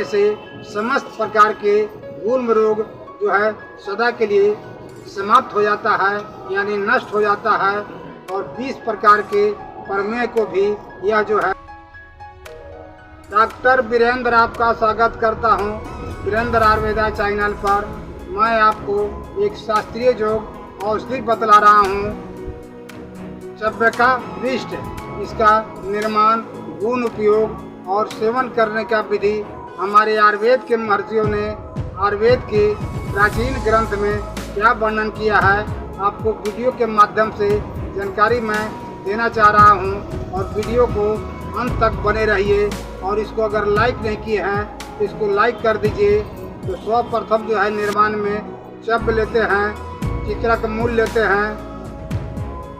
से समस्त प्रकार के गुल्म रोग जो है सदा के लिए समाप्त हो जाता है, यानी नष्ट हो जाता है। और 20 प्रकार के प्रमेय को भी यह जो है। डॉक्टर वीरेंद्र आपका स्वागत करता हूं वीरेंद्र आयुर्वेदा चैनल पर। मैं आपको एक शास्त्रीय योग औषधि बतला रहा हूं, चव्यका विष्ट। इसका निर्माण, गुण, उपयोग और सेवन करने का विधि हमारे आयुर्वेद के महर्षियों ने आयुर्वेद के प्राचीन ग्रंथ में क्या वर्णन किया है, आपको वीडियो के माध्यम से जानकारी मैं देना चाह रहा हूं। और वीडियो को अंत तक बने रहिए। और इसको अगर लाइक नहीं किए हैं तो इसको लाइक कर दीजिए। तो सर्वप्रथम जो है निर्माण में चव्य लेते हैं, चित्रक मूल लेते हैं,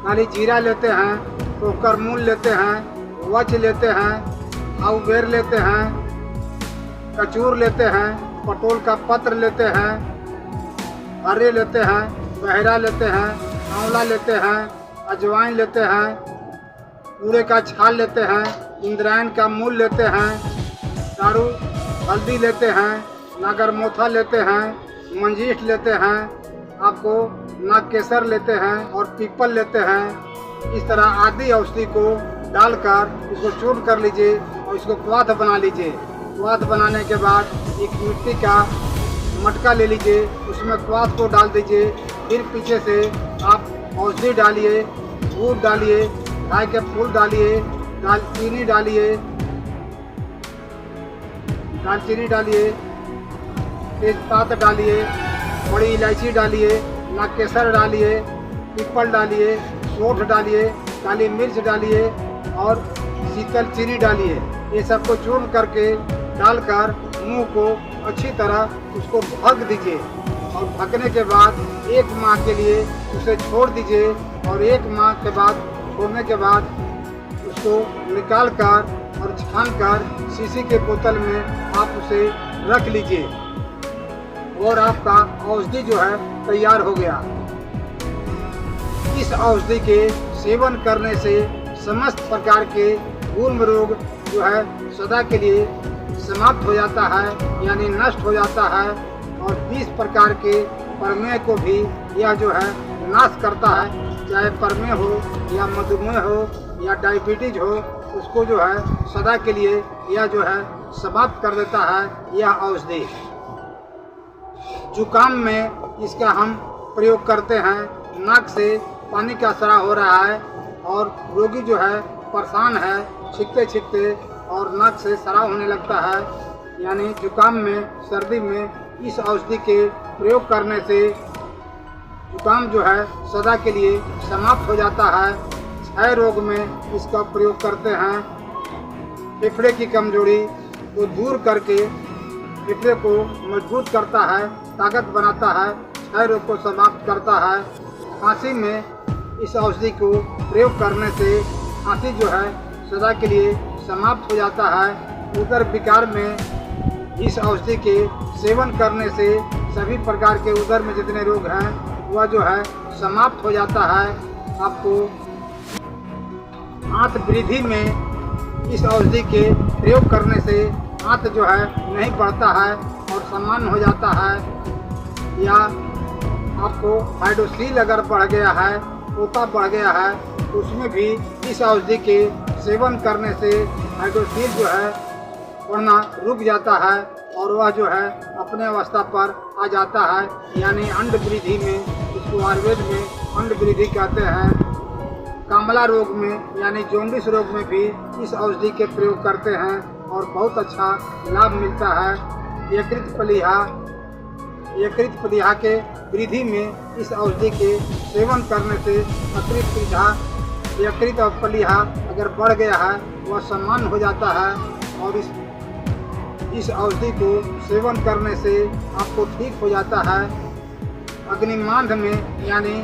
काली जीरा लेते हैं, टोकर मूल लेते हैं, वच लेते हैं, आउबेर लेते हैं, कचूर लेते हैं, पटोल का पत्र लेते हैं, हरे लेते हैं, बहरा लेते हैं, आंवला लेते हैं, अजवाइन लेते हैं, पूरे का छाल लेते हैं, इंद्रायण का मूल लेते हैं, दारू हल्दी लेते हैं, नागरमोथा लेते हैं, मंजीठ लेते हैं, आपको नागकेसर लेते हैं और पीपल लेते हैं। इस तरह आदि औषधि को डालकर इसको चूर्ण कर लीजिए और इसको क्वाथ बना लीजिए। क्वाथ बनाने के बाद एक मिट्टी का मटका ले लीजिए, उसमें क्वाथ को डाल दीजिए। फिर पीछे से आप औषधि डालिए, गुड़ डालिए, गाय के फूल डालिए, दालचीनी डालिए, तेजपात डालिए, बड़ी इलायची डालिए, नागकेसर डालिए, पीपल डालिए, सौंठ डालिए, काली मिर्च डालिए और शीतल चीनी डालिए। ये सबको चूर्ण करके डालकर मुंह को अच्छी तरह उसको ढक दीजिए। और ढकने के बाद 1 माह के लिए उसे छोड़ दीजिए। और 1 माह के बाद छोड़ने के बाद उसको निकाल कर और छान कर शीशी के बोतल में आप उसे रख लीजिए और आपका औषधि जो है तैयार हो गया। इस औषधि के सेवन करने से समस्त प्रकार के गुल्म रोग जो है सदा के लिए समाप्त हो जाता है, यानी नष्ट हो जाता है। और 20 प्रकार के प्रमेय को भी यह जो है नाश करता है। चाहे प्रमेय हो या मधुमेह हो या डायबिटीज हो, उसको जो है सदा के लिए यह जो है समाप्त कर देता है यह औषधि। जुकाम में इसका हम प्रयोग करते हैं। नाक से पानी का स्राव हो रहा है और रोगी जो है परेशान है, छींकते छींकते और नाक से स्राव होने लगता है, यानी जुकाम में, सर्दी में इस औषधि के प्रयोग करने से जुकाम जो है सदा के लिए समाप्त हो जाता है। क्षय रोग में इसका प्रयोग करते हैं। फेफड़े की कमजोरी को दूर करके फेफड़े को मजबूत करता है, ताकत बनाता है, क्षय रोग को समाप्त करता है। खांसी में इस औषधि को प्रयोग करने से खांसी जो है सदा के लिए समाप्त हो जाता है। उदर विकार में इस औषधि के सेवन करने से सभी प्रकार के उदर में जितने रोग हैं वह जो है समाप्त हो जाता है। आपको आंत वृद्धि में इस औषधि के प्रयोग करने से आंत जो है नहीं बढ़ता है और सामान्य हो जाता है। या आपको हाइड्रोसील अगर बढ़ गया है, पोता बढ़ गया है, तो उसमें भी इस औषधि के सेवन करने से हाइड्रोसील जो है बढ़ना रुक जाता है और वह जो है अपने अवस्था पर आ जाता है, यानी अंड वृद्धि में, इसको आयुर्वेद में अंड वृद्धि कहते हैं। कामला रोग में यानी जॉन्डिस रोग में भी इस औषधि के प्रयोग करते हैं और बहुत अच्छा लाभ मिलता है। यकृत प्लीहा के वृद्धि में इस औषधि के सेवन करने से यकृत और प्लीहा अगर बढ़ गया है वह सामान्य हो जाता है। और इस औषधि को सेवन करने से आपको ठीक हो जाता है। अग्निमांद में यानी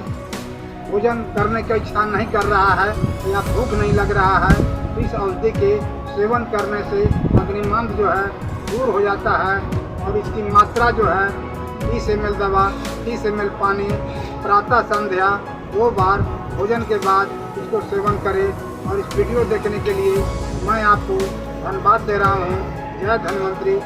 भोजन करने की इच्छा नहीं कर रहा है या भूख नहीं लग रहा है, तो इस औषधि के सेवन करने से अग्निमांद जो है दूर हो जाता है। और इसकी मात्रा जो है 30 ml दवा, 30 ml पानी, प्रातः संध्या 2 बार भोजन के बाद इसको सेवन करें। और इस वीडियो देखने के लिए मैं आपको धन्यवाद दे रहा हूँ। जय धन्वंतरी।